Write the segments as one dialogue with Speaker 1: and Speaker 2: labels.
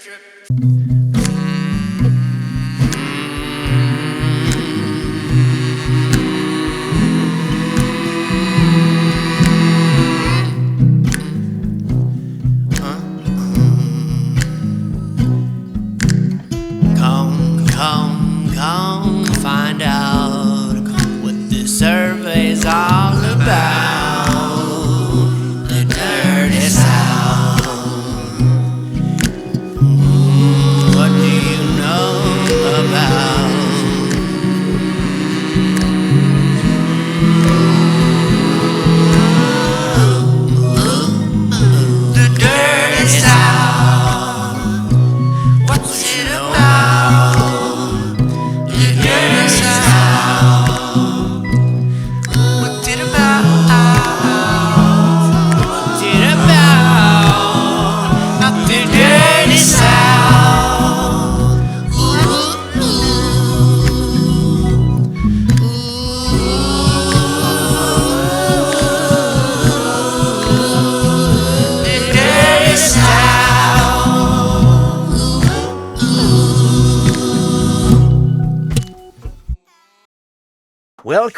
Speaker 1: Come, find out what this survey's all about. The dirty South. What do you know about the dirty South? What's it about?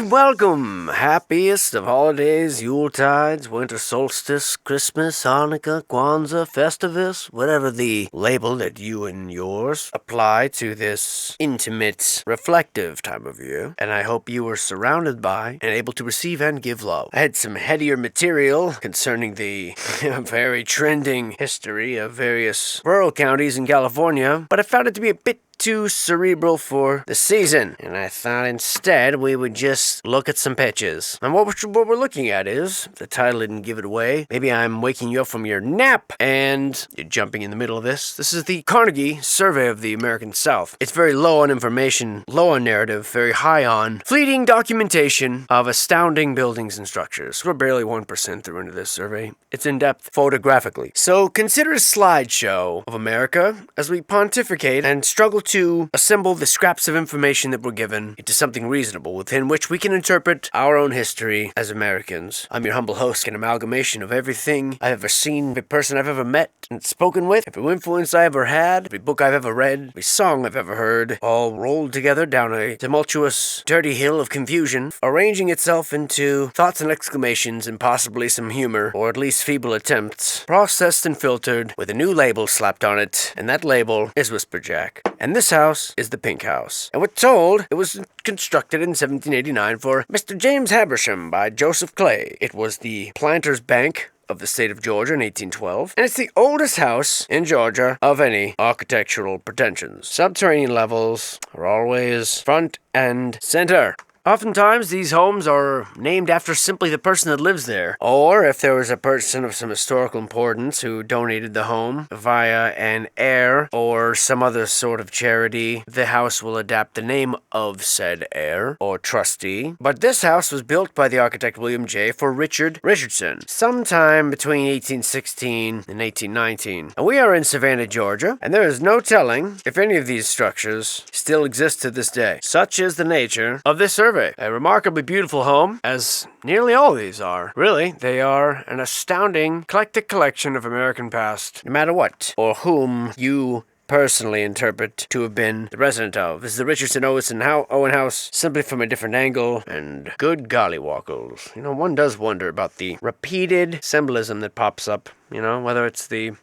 Speaker 2: Welcome. Happiest of holidays, Yuletides, winter solstice, Christmas, Hanukkah, Kwanzaa, Festivus, whatever the label that you and yours apply to this intimate, reflective time of year. And I hope you were surrounded by and able to receive and give love. I had some headier material concerning the very trending history of various rural counties in California, but I found it to be a bit too cerebral for the season, and I thought instead we would just look at some pitches. And what we're looking at is, the title didn't give it away, maybe I'm waking you up from your nap and you're jumping in the middle of this. This is the Carnegie Survey of the American South. It's very low on information, low on narrative, very high on fleeting documentation of astounding buildings and structures. We're barely 1% through into this survey. It's in-depth photographically. So consider a slideshow of America as we pontificate and struggle to assemble the scraps of information that we're given into something reasonable within which we can interpret our own history as Americans. I'm your humble host, an amalgamation of everything I've ever seen, every person I've ever met and spoken with, every influence I ever had, every book I've ever read, every song I've ever heard, all rolled together down a tumultuous, dirty hill of confusion, arranging itself into thoughts and exclamations and possibly some humor, or at least feeble attempts, processed and filtered with a new label slapped on it, and that label is WhisperJack. And this house is the Pink House. And we're told it was constructed in 1789 for Mr. James Habersham by Joseph Clay. It was the Planters Bank of the state of Georgia in 1812, and it's the oldest house in Georgia of any architectural pretensions. Subterranean levels are always front and center. Oftentimes, these homes are named after simply the person that lives there, or if there was a person of some historical importance who donated the home via an heir or some other sort of charity, the house will adapt the name of said heir or trustee. But this house was built by the architect William J. for Richard Richardson sometime between 1816 and 1819. And we are in Savannah, Georgia, and there is no telling if any of these structures still exist to this day. Such is the nature of this survey. A remarkably beautiful home, as nearly all these are. Really, they are an astounding, eclectic collection of American past, no matter what, or whom you personally interpret to have been the resident of. This is the Richardson Owen House, simply from a different angle, and good golly wackles. One does wonder about the repeated symbolism that pops up, whether it's the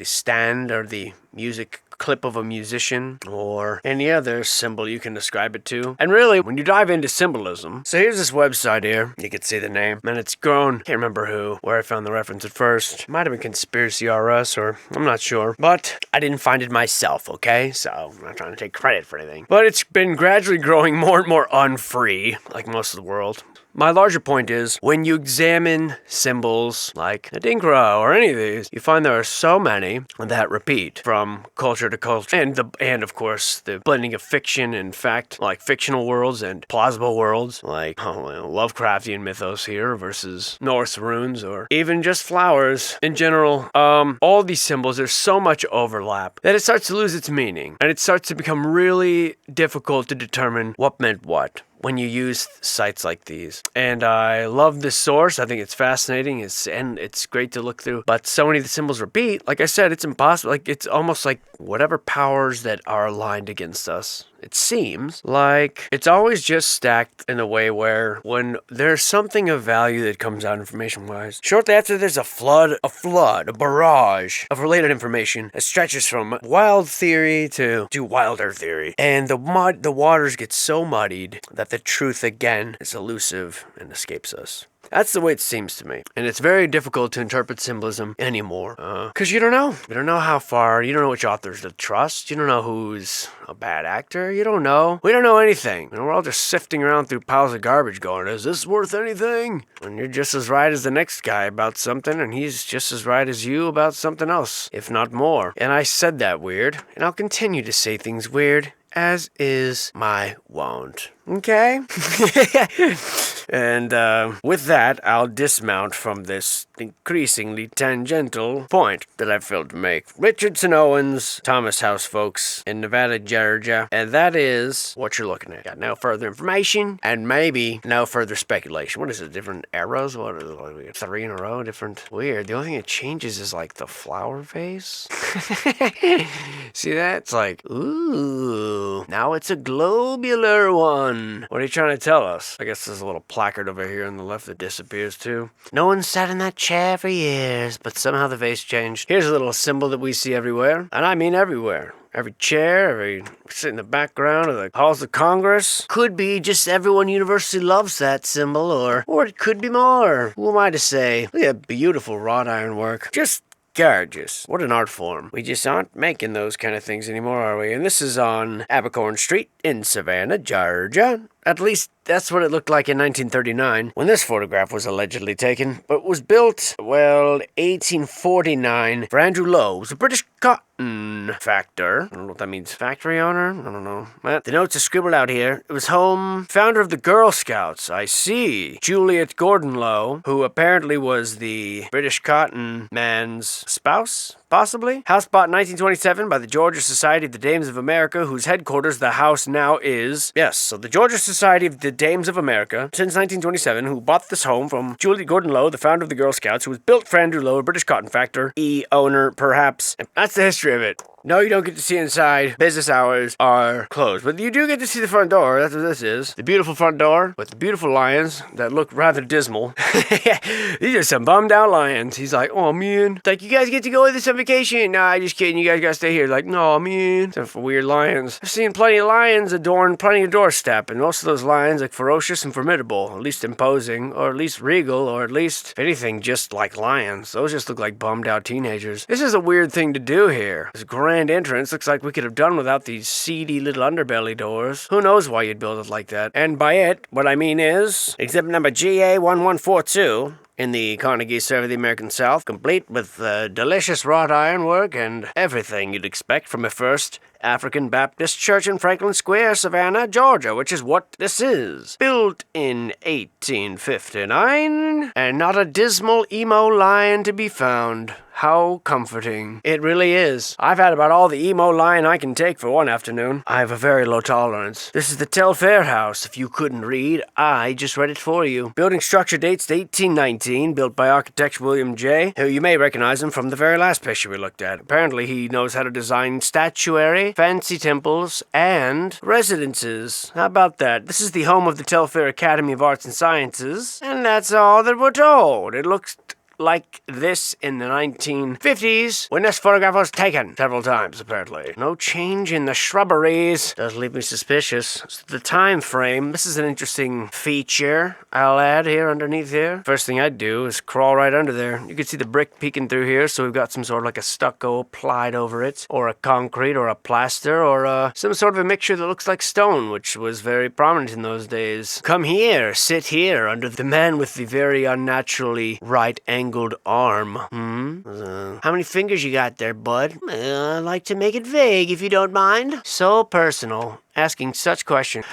Speaker 2: stand or the music clip of a musician or any other symbol you can describe it to. And really, when you dive into symbolism, so here's this website here, you can see the name, and it's grown, can't remember where I found the reference at first. It might have been Conspiracy RS, or I'm not sure, but I didn't find it myself, okay? So I'm not trying to take credit for anything. But it's been gradually growing more and more unfree, like most of the world. My larger point is, when you examine symbols like Adinkra or any of these, you find there are so many that repeat from culture to culture. And of course, the blending of fiction and fact, like fictional worlds and plausible worlds, like Lovecraftian mythos here versus Norse runes, or even just flowers in general. All these symbols, there's so much overlap that it starts to lose its meaning. And it starts to become really difficult to determine what meant what. when you use sites like these. And I love this source. I think it's fascinating. It's great to look through. But so many of the symbols repeat. Like I said, it's impossible. Like, it's almost like whatever powers that are aligned against us. It seems like it's always just stacked in a way where when there's something of value that comes out information-wise, shortly after there's a barrage of related information that stretches from wild theory to wilder theory. And the waters get so muddied that the truth again is elusive and escapes us. That's the way it seems to me. And it's very difficult to interpret symbolism anymore. Because you don't know. You don't know how far. You don't know which authors to trust. You don't know who's a bad actor. You don't know. We don't know anything. And we're all just sifting around through piles of garbage going, is this worth anything? And you're just as right as the next guy about something, and he's just as right as you about something else, if not more. And I said that weird, and I'll continue to say things weird, as is my wont. Okay? And with that, I'll dismount from this increasingly tangential point that I failed to make. Richardson Owens, Thomas House folks in Savannah, Georgia, and that is what you're looking at. Got no further information, and maybe no further speculation. What is it, different arrows? What is it, like 3 in a row, different? Weird. The only thing that changes is like the flower vase. See that? It's like, ooh, now it's a globular one. What are you trying to tell us? I guess there's a little placard over here on the left that disappears too. No one sat in that chair for years, but somehow the vase changed. Here's a little symbol that we see everywhere, and I mean everywhere. Every chair, every sit in the background of the halls of Congress. Could be just everyone universally loves that symbol, or it could be more. Who am I to say? Look at that beautiful wrought iron work. Just gorgeous. What an art form. We just aren't making those kind of things anymore, are we? And this is on Abercorn Street in Savannah, Georgia. At least that's what it looked like in 1939 when this photograph was allegedly taken. But it was built, 1849 for Andrew Lowe, who's a British cotton factor. I don't know what that means. Factory owner? I don't know. But the notes are scribbled out here. It was home founder of the Girl Scouts. I see. Juliet Gordon Lowe, who apparently was the British cotton man's spouse. Possibly. House bought in 1927 by the Georgia Society of the Dames of America, whose headquarters the house now is. Yes, so the Georgia Society of the Dames of America, since 1927, who bought this home from Julie Gordon Lowe, the founder of the Girl Scouts, who was built for Andrew Lowe, a British cotton factor, owner, perhaps. And that's the history of it. No, you don't get to see inside. Business hours are closed. But you do get to see the front door. That's what this is. The beautiful front door with the beautiful lions that look rather dismal. These are some bummed out lions. He's like, oh, man. It's like, you guys get to go with us on vacation. Nah, just kidding. You guys got to stay here. Like, no, man. Except for weird lions. I've seen plenty of lions adorn plenty of doorstep. And most of those lions look ferocious and formidable. At least imposing. Or at least regal. Or at least, if anything, just like lions. Those just look like bummed out teenagers. This is a weird thing to do here. This grand entrance looks like we could have done without these seedy little underbelly doors. Who knows why you'd build it like that? And by it, what I mean is exhibit number GA1142 in the Carnegie Survey of the American South, complete with delicious wrought iron work and everything you'd expect from a first African Baptist Church in Franklin Square, Savannah, Georgia, which is what this is. Built in 1859, and not a dismal emo lion to be found. How comforting. It really is. I've had about all the emo lion I can take for one afternoon. I have a very low tolerance. This is the Telfair House. If you couldn't read, I just read it for you. Building structure dates to 1819, built by architect William J., who you may recognize him from the very last picture we looked at. Apparently he knows how to design statuary, fancy temples, and residences. How about that? This is the home of the Telfair Academy of Arts and Sciences, and that's all that we're told. It looks like this in the 1950s when this photograph was taken several times, apparently. No change in the shrubberies. Does leave me suspicious. So the time frame. This is an interesting feature I'll add here underneath here. First thing I'd do is crawl right under there. You can see the brick peeking through here, so we've got some sort of like a stucco applied over it, or a concrete, or a plaster, or some sort of a mixture that looks like stone, which was very prominent in those days. Come here, sit here under the man with the very unnaturally right angled arm. How many fingers you got there, bud? I like to make it vague, if you don't mind. So personal. Asking such questions.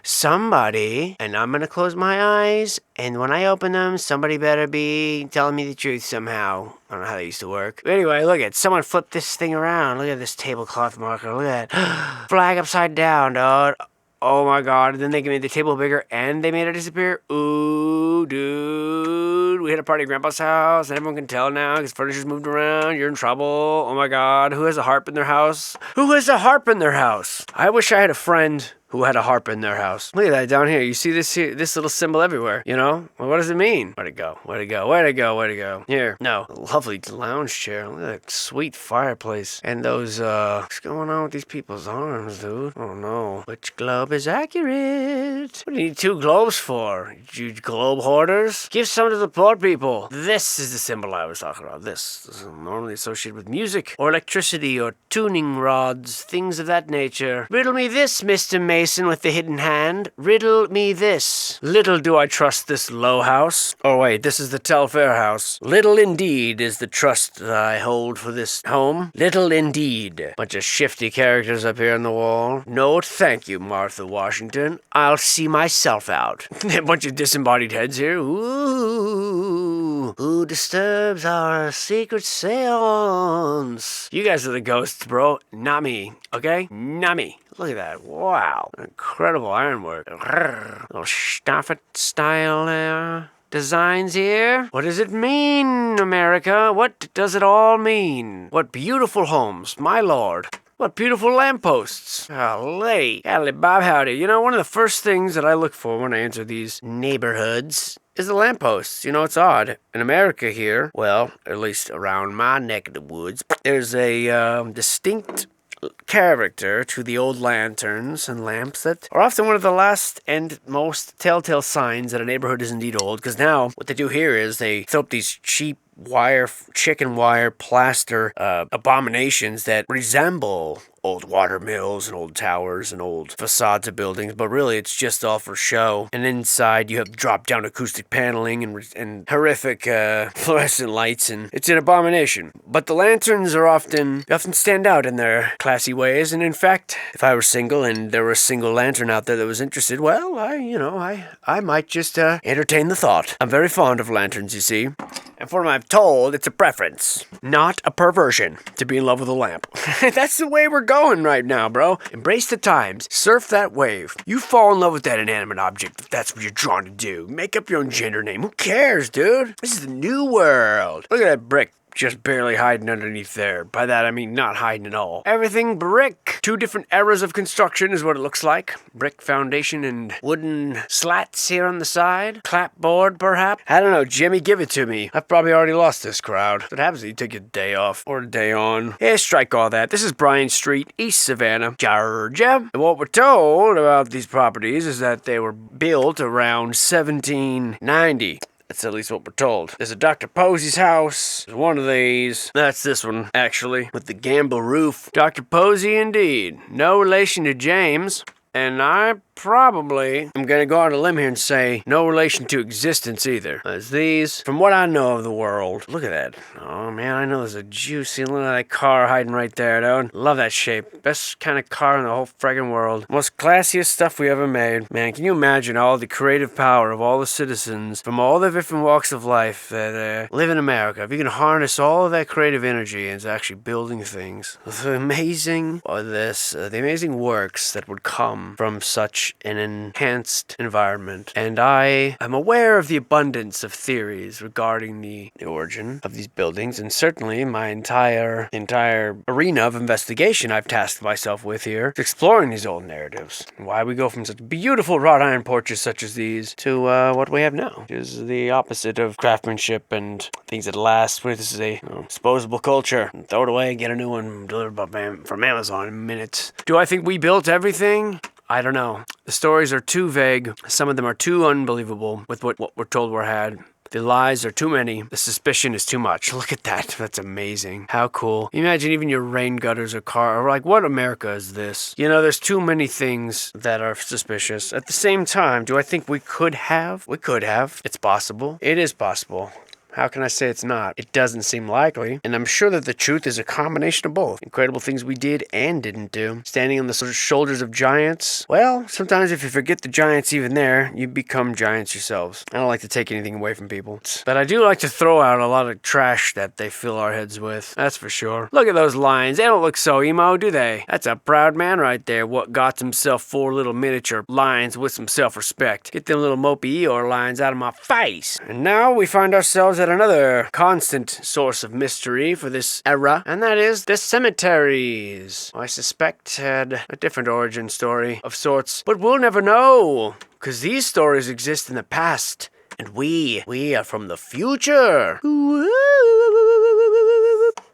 Speaker 2: Somebody, and I'm gonna close my eyes, and when I open them, somebody better be telling me the truth somehow. I don't know how that used to work. But anyway, look at someone flipped this thing around. Look at this tablecloth marker. Look at that. Flag upside down, dog. Oh my god. And then they made the table bigger and they made it disappear. Ooh, dude. We had a party at Grandpa's house and everyone can tell now because furniture's moved around. You're in trouble. Oh my god. Who has a harp in their house? Who has a harp in their house? I wish I had a friend who had a harp in their house. Look at that down here. You see this here, this little symbol everywhere, you know? Well, what does it mean? Where'd it go? Where'd it go? Where'd it go? Where'd it go? Here. No. A lovely lounge chair. Look at that sweet fireplace. And those, what's going on with these people's arms, dude? Oh no. Which globe is accurate? What do you need 2 globes for? You globe hoarders? Give some to the poor people. This is the symbol I was talking about. This is normally associated with music or electricity or tuning rods, things of that nature. Riddle me this, Mr. Mason with the hidden hand. Riddle me this. Little do I trust this low house. Oh wait, this is the Telfair house. Little indeed is the trust that I hold for this home. Little indeed. Bunch of shifty characters up here on the wall. No, thank you, Martha Washington. I'll see myself out. A bunch of disembodied heads here. Ooh. Who disturbs our secret seance? You guys are the ghosts, bro. Not me. Okay? Not me. Look at that. Wow. Incredible ironwork. Little Stafford style designs here. What does it mean, America? What does it all mean? What beautiful homes, my lord. What beautiful lampposts. Golly. Howdy, Bob, howdy. You know, one of the first things that I look for when I enter these neighborhoods is the lampposts. You know, it's odd. In America here, well, at least around my neck of the woods, there's a distinct character to the old lanterns and lamps that are often one of the last and most telltale signs that a neighborhood is indeed old. Because now what they do here is they throw up these cheap chicken wire plaster abominations that resemble old water mills and old towers and old facades of buildings, but really it's just all for show. And inside you have drop-down acoustic paneling and horrific fluorescent lights, and it's an abomination. But the lanterns are often stand out in their classy ways, and in fact, if I were single and there were a single lantern out there that was interested, well, I might just entertain the thought. I'm very fond of lanterns, you see. And from what I'm told, it's a preference, not a perversion, to be in love with a lamp. That's the way we're going right now, bro. Embrace the times. Surf that wave. You fall in love with that inanimate object if that's what you're drawn to do. Make up your own gender name. Who cares, dude? This is the new world. Look at that brick. Just barely hiding underneath there. By that, I mean not hiding at all. Everything brick. 2 different eras of construction is what it looks like. Brick foundation and wooden slats here on the side. Clapboard, perhaps. I don't know, Jimmy, give it to me. I've probably already lost this crowd. What happens if you take a day off or a day on? Yeah, strike all that. This is Bryan Street, East Savannah, Georgia. And what we're told about these properties is that they were built around 1790. That's at least what we're told. There's a Dr. Posey's house. There's one of these. That's this one, actually, with the gamble roof. Dr. Posey, indeed. No relation to James. And I probably am going to go on a limb here and say no relation to existence either. As these, from what I know of the world, look at that. Oh man, I know there's a juicy look at that car hiding right there, dude. Love that shape. Best kind of car in the whole friggin' world. Most classiest stuff we ever made. Man, can you imagine all the creative power of all the citizens from all the different walks of life that live in America? If you can harness all of that creative energy into actually building things, the amazing works that would come from such an enhanced environment. And I am aware of the abundance of theories regarding the origin of these buildings, and certainly my entire arena of investigation I've tasked myself with here is exploring these old narratives and why we go from such beautiful wrought iron porches such as these to what we have now, which is the opposite of craftsmanship and things that last. This is a disposable culture. Throw it away, get a new one delivered from Amazon in minutes. Do I think we built everything? I don't know. The stories are too vague. Some of them are too unbelievable with what we're told were had. The lies are too many. The suspicion is too much. Look at that. That's amazing. How cool. Imagine even your rain gutters or car. Or like, what America is this? You know, there's too many things that are suspicious. At the same time, do I think we could have? We could have. It's possible. It is possible. How can I say it's not? It doesn't seem likely, and I'm sure that the truth is a combination of both. Incredible things we did and didn't do. Standing on the shoulders of giants. Well, sometimes if you forget the giants even there, you become giants yourselves. I don't like to take anything away from people, but I do like to throw out a lot of trash that they fill our heads with. That's for sure. Look at those lions. They don't look so emo, do they? That's a proud man right there, what got himself 4 little miniature lions with some self-respect. Get them little mopey Eeyore lions out of my face. And now we find ourselves at another constant source of mystery for this era, and that is the cemeteries. I suspect had a different origin story of sorts, but we'll never know, because these stories exist in the past, and we are from the future.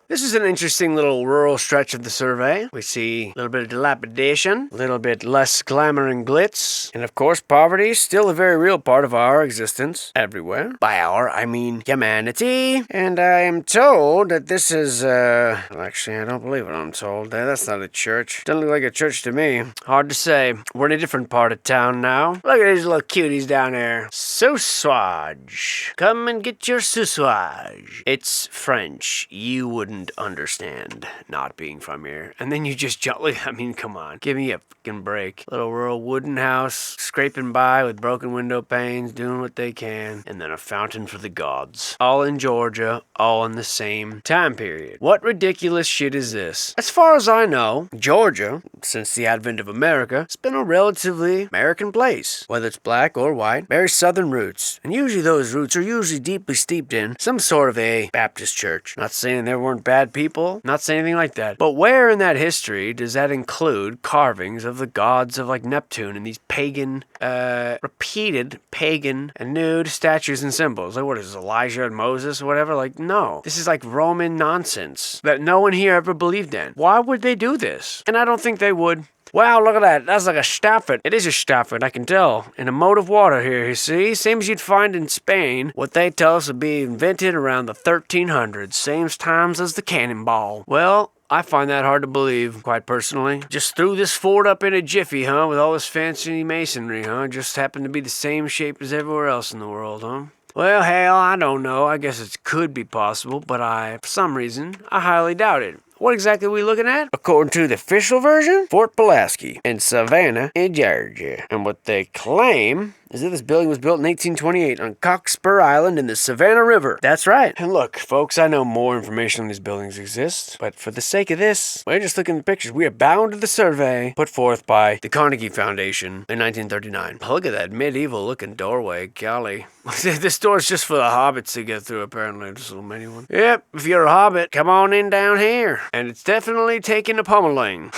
Speaker 2: This is an interesting little rural stretch of the survey. We see a little bit of dilapidation, a little bit less glamour and glitz, and of course poverty is still a very real part of our existence everywhere. By our, I mean humanity. And I am told that this is, actually I don't believe what I'm told. That's not a church. Doesn't look like a church to me. Hard to say. We're in a different part of town now. Look at these little cuties down there. Sousage. Come and get your sousage. It's French. You wouldn't understand not being from here. And then you just jolly, I mean, come on. Give me a fucking break. Little rural wooden house, scraping by with broken window panes, doing what they can. And then a fountain for the gods. All in Georgia, all in the same time period. What ridiculous shit is this? As far as I know, Georgia, since the advent of America, has been a relatively American place. Whether it's black or white, very southern roots. And usually those roots are usually deeply steeped in some sort of a Baptist church. Not saying there weren't bad people, not saying anything like that. But where in that history does that include carvings of the gods of like Neptune and these pagan, repeated pagan and nude statues and symbols? Like what is this, Elijah and Moses or whatever? Like no. This is like Roman nonsense that no one here ever believed in. Why would they do this? And I don't think they would. Wow, look at that. That's like a Stafford. It is a Stafford, I can tell. In a moat of water here, you see? Same as you'd find in Spain. What they tell us would be invented around the 1300s. Same times as the cannonball. Well, I find that hard to believe, quite personally. Just threw this fort up in a jiffy, huh? With all this fancy masonry, huh? Just happened to be the same shape as everywhere else in the world, huh? Well, hell, I don't know. I guess it could be possible, but for some reason, I highly doubt it. What exactly are we looking at? According to the official version, Fort Pulaski in Savannah, in Georgia. And what they claim is that this building was built in 1828 on Cockspur Island in the Savannah River. That's right. And look, folks, I know more information on these buildings exists, but for the sake of this, we're just looking at pictures. We are bound to the survey put forth by the Carnegie Foundation in 1939. Look at that medieval-looking doorway. Golly. This door's just for the hobbits to get through, apparently. This little mini one. Yep, if you're a hobbit, come on in down here. And it's definitely taking a pummeling.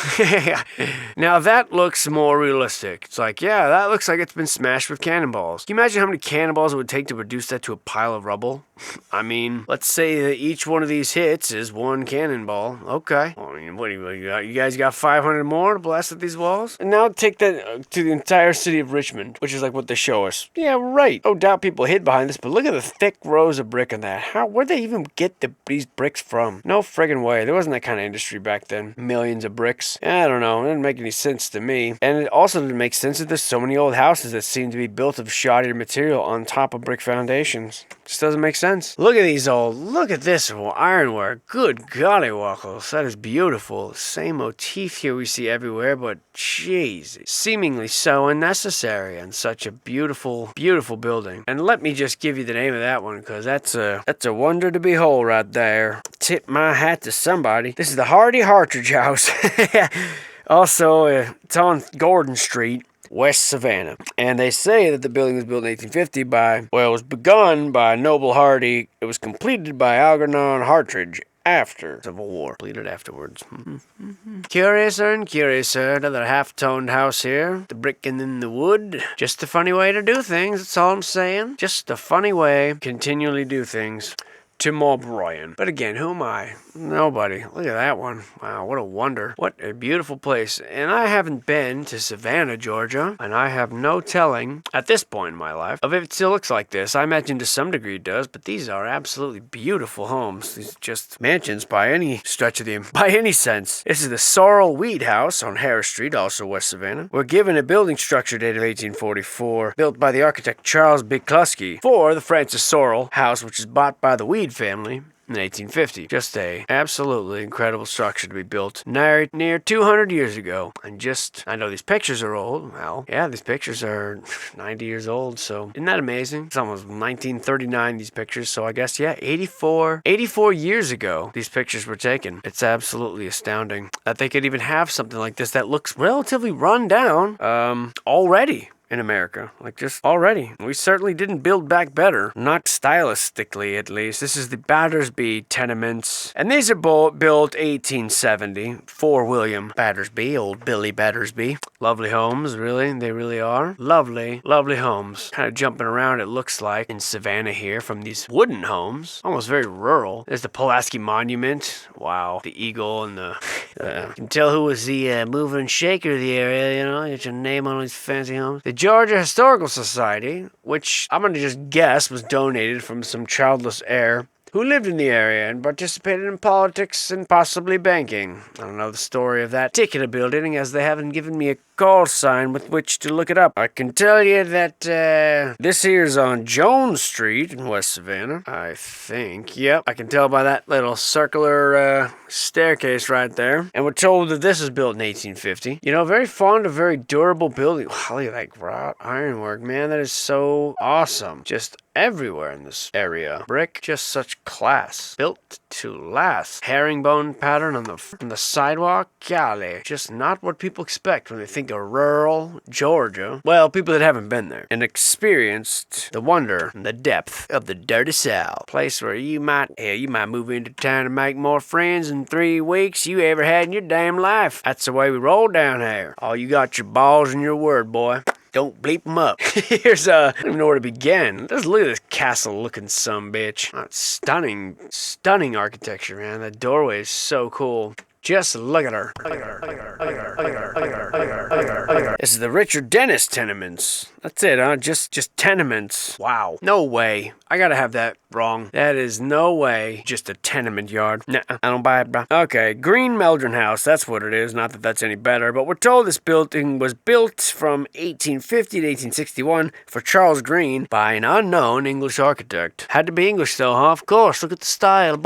Speaker 2: Now that looks more realistic. It's like, yeah, that looks like it's been smashed with cannonballs. Can you imagine how many cannonballs it would take to reduce that to a pile of rubble? I mean, let's say that each one of these hits is one cannonball. Okay. I mean, what do you got? You guys got 500 more to blast at these walls? And now take that to the entire city of Richmond, which is like what they show us. Yeah, right. No doubt people hid behind this, but look at the thick rows of brick on that. Where'd they even get these bricks from? No friggin' way. There wasn't that kind of industry back then. Millions of bricks. I don't know. It didn't make any sense to me. And it also didn't make sense that there's so many old houses that seem to be built of shoddy material on top of brick foundations. Just doesn't make sense. Look at this ironwork. Good golly wackles. That is beautiful. Same motif here we see everywhere, but jeez, seemingly so unnecessary and such a beautiful, beautiful building. And let me just give you the name of that one, because that's a wonder to behold right there. Tip my hat to somebody. This is the Hardy Hartridge House. Also, it's on Gordon Street, West Savannah. And they say that the building was built in 1850 it was begun by Noble Hardy. It was completed by Algernon Hartridge after Civil War. Completed afterwards. Curiouser and curiouser. Another half-toned house here. The brick and then the wood. Just a funny way to do things, that's all I'm saying. Just a funny way. Continually do things. Timor Brian. But again, who am I? Nobody. Look at that one. Wow, what a wonder. What a beautiful place. And I haven't been to Savannah, Georgia, and I have no telling at this point in my life of if it still looks like this. I imagine to some degree it does, but these are absolutely beautiful homes. These are just mansions by any stretch of by any sense. This is the Sorrel Weed House on Harris Street, also West Savannah. We're given a building structure dated 1844, built by the architect Charles Bigklusky for the Francis Sorrel House, which is bought by the Weed family in 1850. Just a absolutely incredible structure to be built near 200 years ago. And I know these pictures are old. Well, yeah, these pictures are 90 years old, so isn't that amazing? It's almost 1939, these pictures, so I guess, yeah, 84 years ago these pictures were taken. It's absolutely astounding that they could even have something like this that looks relatively run down already. In America. Like, just already. We certainly didn't build back better. Not stylistically, at least. This is the Battersby tenements. And these are built 1870 for William Battersby, old Billy Battersby. Lovely homes, really. They really are. Lovely, lovely homes. Kind of jumping around, it looks like, in Savannah here from these wooden homes. Almost very rural. There's the Pulaski Monument. Wow. The eagle and the... you can tell who was the mover and shaker of the area, you know. Get your name on these fancy homes. The Georgia Historical Society, which I'm going to just guess was donated from some childless heir who lived in the area and participated in politics and possibly banking. I don't know the story of that particular building, as they haven't given me a call sign with which to look it up. I can tell you that this here's on Jones Street in West Savannah, I think. Yep, I can tell by that little circular staircase right there. And we're told that this was built in 1850. You know, very fond of very durable building. Wow, look at that wrought ironwork, man. That is so awesome. Just everywhere in this area. Brick, just such class. Built to last. Herringbone pattern on the sidewalk. Golly, just not what people expect when they think of rural Georgia. Well, people that haven't been there and experienced the wonder and the depth of the dirty South. Place where you might move into town and make more friends in 3 weeks you ever had in your damn life. That's the way we roll down here. Oh, you got your balls and your word, boy. Don't bleep them up. Here's I don't even know where to begin. Just look at this castle-looking sumbitch. Stunning architecture, man. That doorway is so cool. Just look at her. This is the Richard Dennis tenements. That's it, huh? Just tenements. Wow. No way. I gotta have that wrong. That is no way just a tenement yard. Nah, I don't buy it, bro. Okay, Green Meldrum House. That's what it is. Not that that's any better, but we're told this building was built from 1850 to 1861 for Charles Green by an unknown English architect. Had to be English though, huh? Of course. Look at the style.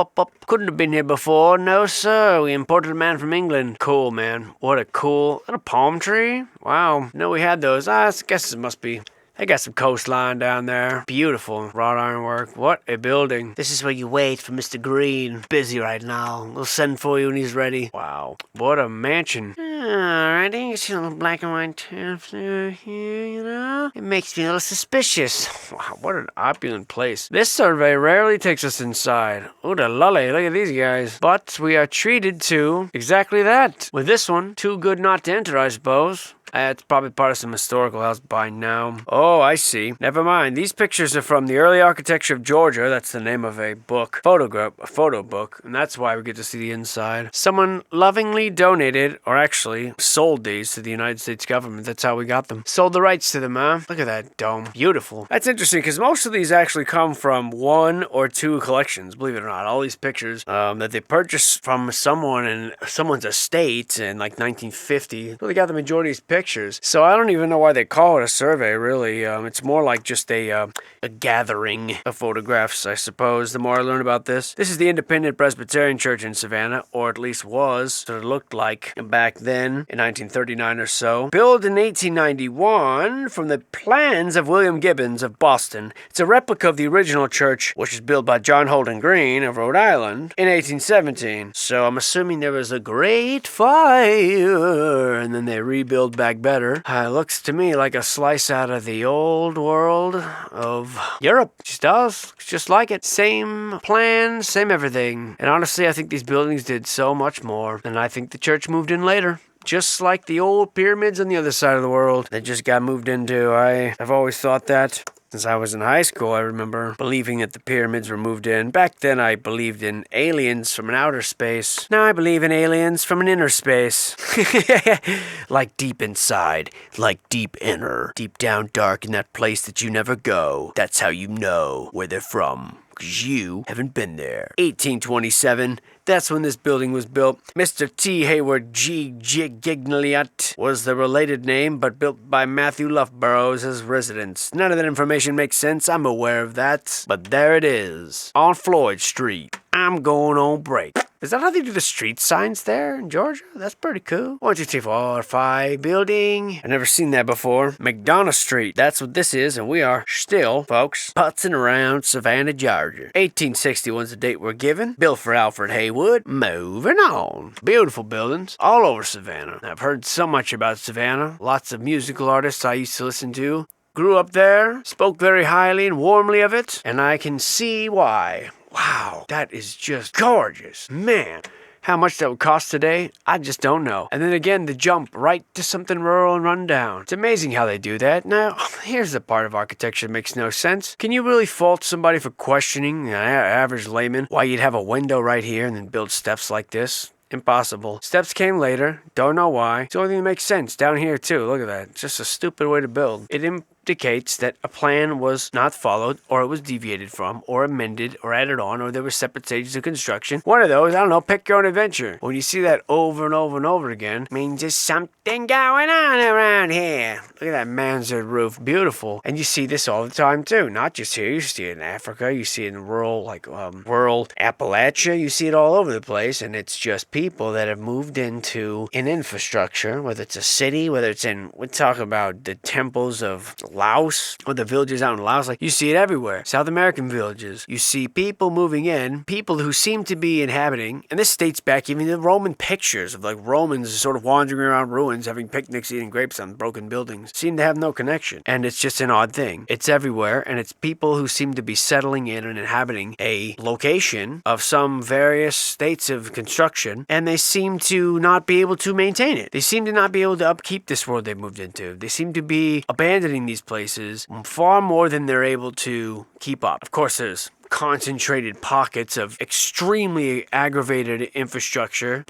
Speaker 2: Couldn't have been here before. No, sir. We imported a man from England. Cool, man. What a cool... Is that a palm tree? Wow. No, we had those. I guess it must be... They got some coastline down there. Beautiful wrought ironwork. What a building. This is where you wait for Mr. Green. Busy right now. We'll send for you when he's ready. Wow. What a mansion. Alrighty, you see a little black and white tuft through here, you know? It makes me a little suspicious. Wow, what an opulent place. This survey rarely takes us inside. Ooh, the lolly, look at these guys. But we are treated to exactly that. With this one, too good not to enter, I suppose. It's probably part of some historical house by now. Oh, I see. Never mind. These pictures are from the Early Architecture of Georgia. That's the name of a book. A photo book. And that's why we get to see the inside. Someone lovingly donated, or actually sold these to the United States government. That's how we got them. Sold the rights to them, huh? Look at that dome. Beautiful. That's interesting because most of these actually come from 1 or 2 collections, believe it or not. All these pictures that they purchased from someone in someone's estate in like 1950. Really got the majority of these pictures. So I don't even know why they call it a survey, really. It's more like just a gathering of photographs, I suppose, the more I learn about this. This is the Independent Presbyterian Church in Savannah, or at least was, what it looked like back then, in 1939 or so. Built in 1891 from the plans of William Gibbons of Boston. It's a replica of the original church, which was built by John Holden Green of Rhode Island in 1817. So I'm assuming there was a great fire, and then they rebuilt back better. It looks to me like a slice out of the old world of Europe. Just does. It's just like it. Same plan, same everything. And honestly, I think these buildings did so much more. And I think the church moved in later. Just like the old pyramids on the other side of the world. They just got moved into. I've always thought that. Since I was in high school, I remember believing that the pyramids were moved in. Back then, I believed in aliens from an outer space. Now I believe in aliens from an inner space. Like deep inside, like deep inner, deep down dark in that place that you never go. That's how you know where they're from. 'Cause you haven't been there. 1827, that's when this building was built. Mr. T. Hayward G. Gignoliot was the related name, but built by Matthew Loughborough as his residence. None of that information makes sense, I'm aware of that. But there it is, on Floyd Street. I'm going on break. Is that how they do the street signs there in Georgia? That's pretty cool. 1, 2, 3, 4, 5 building. I've never seen that before. McDonough Street. That's what this is, and we are still, folks, putzing around Savannah, Georgia. 1861's the date we're given. Built for Alfred Haywood. Moving on. Beautiful buildings all over Savannah. I've heard so much about Savannah. Lots of musical artists I used to listen to. Grew up there, spoke very highly and warmly of it, and I can see why. Wow, that is just gorgeous. Man, how much that would cost today, I just don't know. And then again, the jump right to something rural and run down. It's amazing how they do that. Now, here's the part of architecture that makes no sense. Can you really fault somebody for questioning, an average layman, why you'd have a window right here and then build steps like this? Impossible. Steps came later. Don't know why. It's the only thing that makes sense. Down here, too. Look at that. It's just a stupid way to build. It indicates that a plan was not followed, or it was deviated from, or amended, or added on, or there were separate stages of construction. One of those, I don't know, pick your own adventure. When you see that over and over and over again, it means there's something going on around here. Look at that mansard roof. Beautiful. And you see this all the time, too. Not just here. You see it in Africa. You see it in rural Appalachia. You see it all over the place, and it's just people that have moved into an infrastructure, whether it's a city, whether it's in, we talk about the temples of Laos, or the villages out in Laos, like you see it everywhere. South American villages. You see people moving in, people who seem to be inhabiting, and this dates back even to Roman pictures of like Romans sort of wandering around ruins, having picnics, eating grapes on broken buildings, seem to have no connection. And it's just an odd thing. It's everywhere, and it's people who seem to be settling in and inhabiting a location of some various states of construction, and they seem to not be able to maintain it. They seem to not be able to upkeep this world they've moved into. They seem to be abandoning these places far more than they're able to keep up. Of course, there's concentrated pockets of extremely aggravated infrastructure,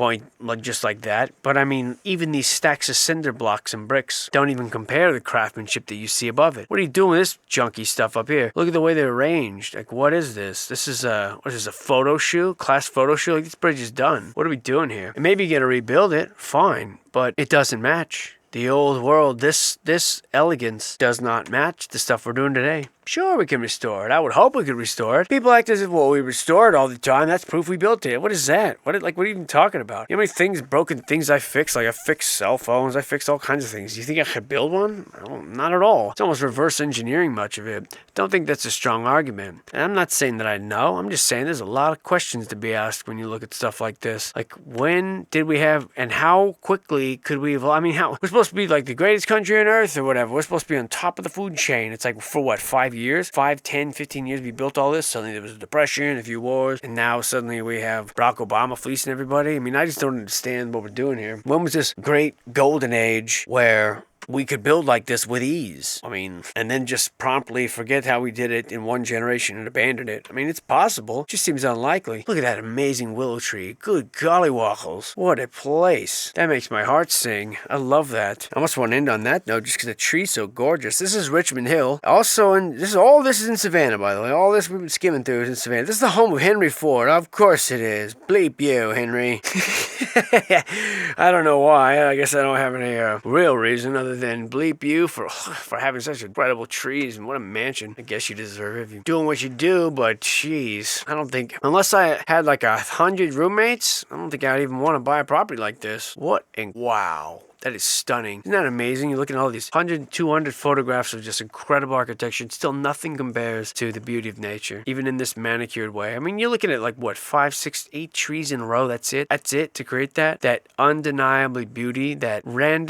Speaker 2: just like that. But I mean, even these stacks of cinder blocks and bricks don't even compare to the craftsmanship that you see above it. What are you doing with this junky stuff up here? Look at the way they're arranged. Like, what is this? This is a photo shoot? Class photo shoot? Like, this bridge is done. What are we doing here? And maybe you gotta rebuild it, fine, but it doesn't match. The old world, this elegance does not match the stuff we're doing today. Sure, we can restore it. I would hope we could restore it. People act as if, well, we restore it all the time. That's proof we built it. What is that? What are you even talking about? You know how many broken things I fixed? Like, I fixed cell phones. I fixed all kinds of things. Do you think I could build one? Not at all. It's almost reverse engineering much of it. Don't think that's a strong argument. And I'm not saying that I know. I'm just saying there's a lot of questions to be asked when you look at stuff like this. Like, when did we have, and how quickly could we evolve? I mean, we're supposed to be like the greatest country on earth or whatever. We're supposed to be on top of the food chain. It's like, for what, 5 years? 5, 10, 15 years we built all this. Suddenly there was a depression, a few wars, and now suddenly we have Barack Obama fleecing everybody. I mean, I just don't understand what we're doing here. When was this great golden age where we could build like this with ease? I mean, and then just promptly forget how we did it in one generation and abandon it. I mean, it's possible. It just seems unlikely. Look at that amazing willow tree. Good golly waffles. What a place. That makes my heart sing. I love that. I almost want to end on that note just because the tree's so gorgeous. This is Richmond Hill. Also, all this is in Savannah, by the way. All this we've been skimming through is in Savannah. This is the home of Henry Ford. Of course it is. Bleep you, Henry. I don't know why. I guess I don't have any real reason other than bleep you for having such incredible trees, and what a mansion. I guess you deserve it if you're doing what you do, but jeez, I don't think, unless I had like 100 roommates, I don't think I'd even want to buy a property like this. Wow. That is stunning. Isn't that amazing? You're looking at all these 100, 200 photographs of just incredible architecture, and still nothing compares to the beauty of nature, even in this manicured way. I mean, you're looking at like, what, 5, 6, 8 trees in a row? That's it? That's it to create that? That undeniably beauty, that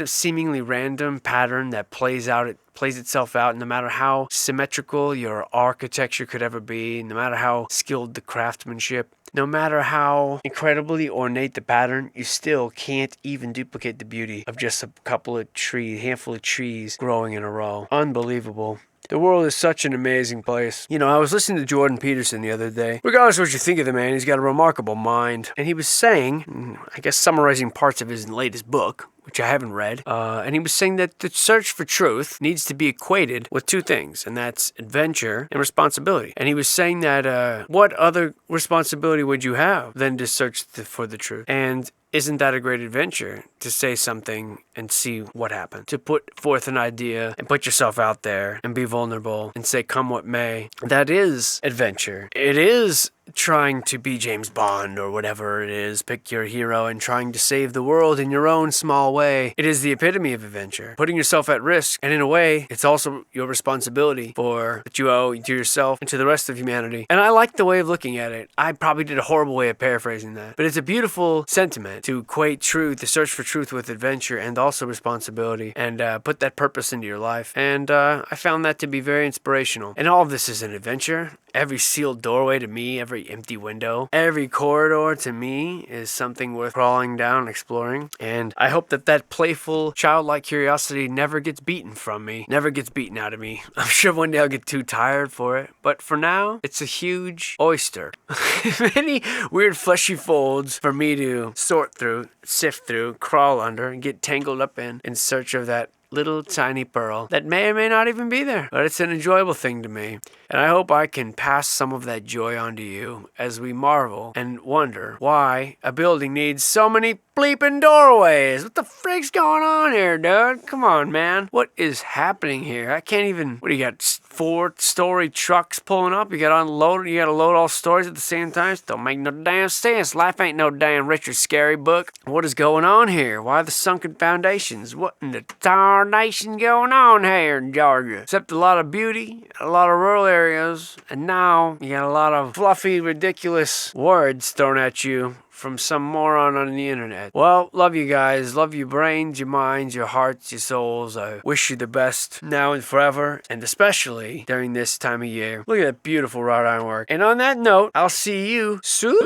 Speaker 2: seemingly random pattern that plays itself out, no matter how symmetrical your architecture could ever be, no matter how skilled the craftsmanship. no matter how incredibly ornate the pattern, you still can't even duplicate the beauty of just a handful of trees growing in a row. Unbelievable. The world is such an amazing place. You know, I was listening to Jordan Peterson the other day. Regardless of what you think of the man, he's got a remarkable mind. And he was saying, I guess summarizing parts of his latest book, which I haven't read, and he was saying that the search for truth needs to be equated with two things, and that's adventure and responsibility. And he was saying that what other responsibility would you have than to search for the truth? And isn't that a great adventure to say something and see what happens? To put forth an idea and put yourself out there and be vulnerable and say, come what may. That is adventure. It is trying to be James Bond or whatever it is. Pick your hero and trying to save the world in your own small way. It is the epitome of adventure. Putting yourself at risk. And in a way, it's also your responsibility for that you owe to yourself and to the rest of humanity. And I like the way of looking at it. I probably did a horrible way of paraphrasing that. But it's a beautiful sentiment to equate truth, the search for truth with adventure and also responsibility and put that purpose into your life. And I found that to be very inspirational. And all of this is an adventure. Every sealed doorway to me, every empty window, every corridor to me is something worth crawling down and exploring. And I hope that that playful, childlike curiosity never gets beaten from me, never gets beaten out of me. I'm sure one day I'll get too tired for it. But for now, it's a huge oyster. Many weird fleshy folds for me to sort through, sift through, crawl under, and get tangled up in search of that little tiny pearl that may or may not even be there. But it's an enjoyable thing to me. And I hope I can pass some of that joy on to you as we marvel and wonder why a building needs so many bleeping doorways. What the freak's going on here, dude? Come on, man. What is happening here? I can't even... What do you got? 4-story trucks pulling up? You gotta load all stories at the same time? Don't make no damn sense. Life ain't no damn Richard Scary book. What is going on here? Why the sunken foundations? What in the tarnation going on here in Georgia? Except a lot of beauty, a lot of rural areas, and now you got a lot of fluffy, ridiculous words thrown at you from some moron on the internet. Well, love you guys. Love your brains, your minds, your hearts, your souls. I wish you the best now and forever, and especially during this time of year. Look at that beautiful wrought iron work. And on that note, I'll see you soon.